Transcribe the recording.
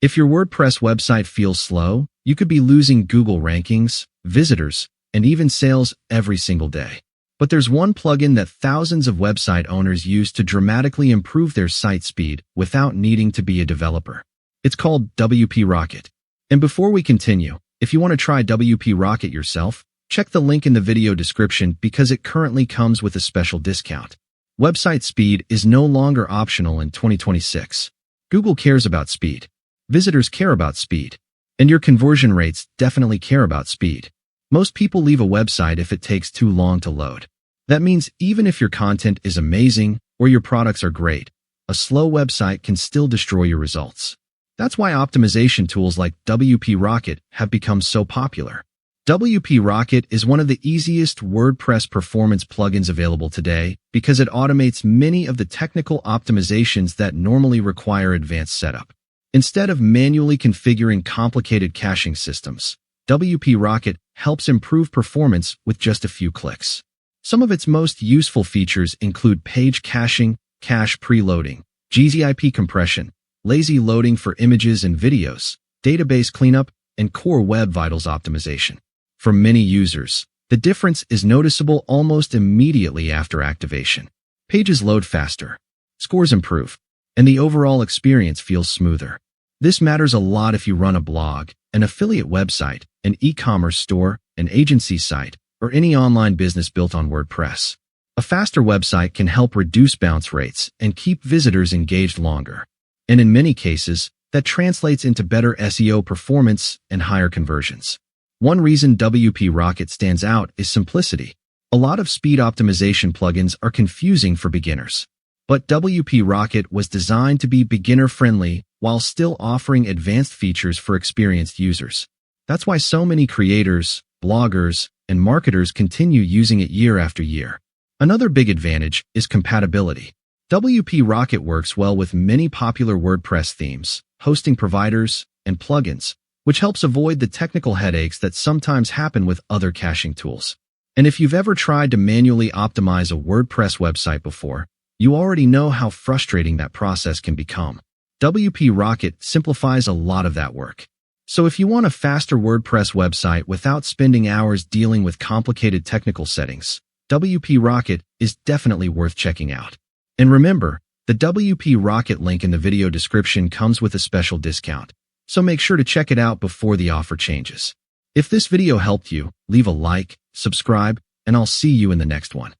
If your WordPress website feels slow, you could be losing Google rankings, visitors, and even sales every single day. But there's one plugin that thousands of website owners use to dramatically improve their site speed without needing to be a developer. It's called WP Rocket. And before we continue, if you want to try WP Rocket yourself, check the link in the video description because it currently comes with a special discount. Website speed is no longer optional in 2026. Google cares about speed. Visitors care about speed. And your conversion rates definitely care about speed. Most people leave a website if it takes too long to load. That means even if your content is amazing or your products are great, a slow website can still destroy your results. That's why optimization tools like WP Rocket have become so popular. WP Rocket is one of the easiest WordPress performance plugins available today because it automates many of the technical optimizations that normally require advanced setup. Instead of manually configuring complicated caching systems, WP Rocket helps improve performance with just a few clicks. Some of its most useful features include page caching, cache preloading, gzip compression, lazy loading for images and videos, database cleanup, and core web vitals optimization. For many users, the difference is noticeable almost immediately after activation. Pages load faster, scores improve, and the overall experience feels smoother. This matters a lot if you run a blog, an affiliate website, an e-commerce store, an agency site, or any online business built on WordPress. A faster website can help reduce bounce rates and keep visitors engaged longer. And in many cases, that translates into better SEO performance and higher conversions. One reason WP Rocket stands out is simplicity. A lot of speed optimization plugins are confusing for beginners. But WP Rocket was designed to be beginner-friendly while still offering advanced features for experienced users. That's why so many creators, bloggers, and marketers continue using it year after year. Another big advantage is compatibility. WP Rocket works well with many popular WordPress themes, hosting providers, and plugins, which helps avoid the technical headaches that sometimes happen with other caching tools. And if you've ever tried to manually optimize a WordPress website before, you already know how frustrating that process can become. WP Rocket simplifies a lot of that work. So if you want a faster WordPress website without spending hours dealing with complicated technical settings, WP Rocket is definitely worth checking out. And remember, the WP Rocket link in the video description comes with a special discount, so make sure to check it out before the offer changes. If this video helped you, leave a like, subscribe, and I'll see you in the next one.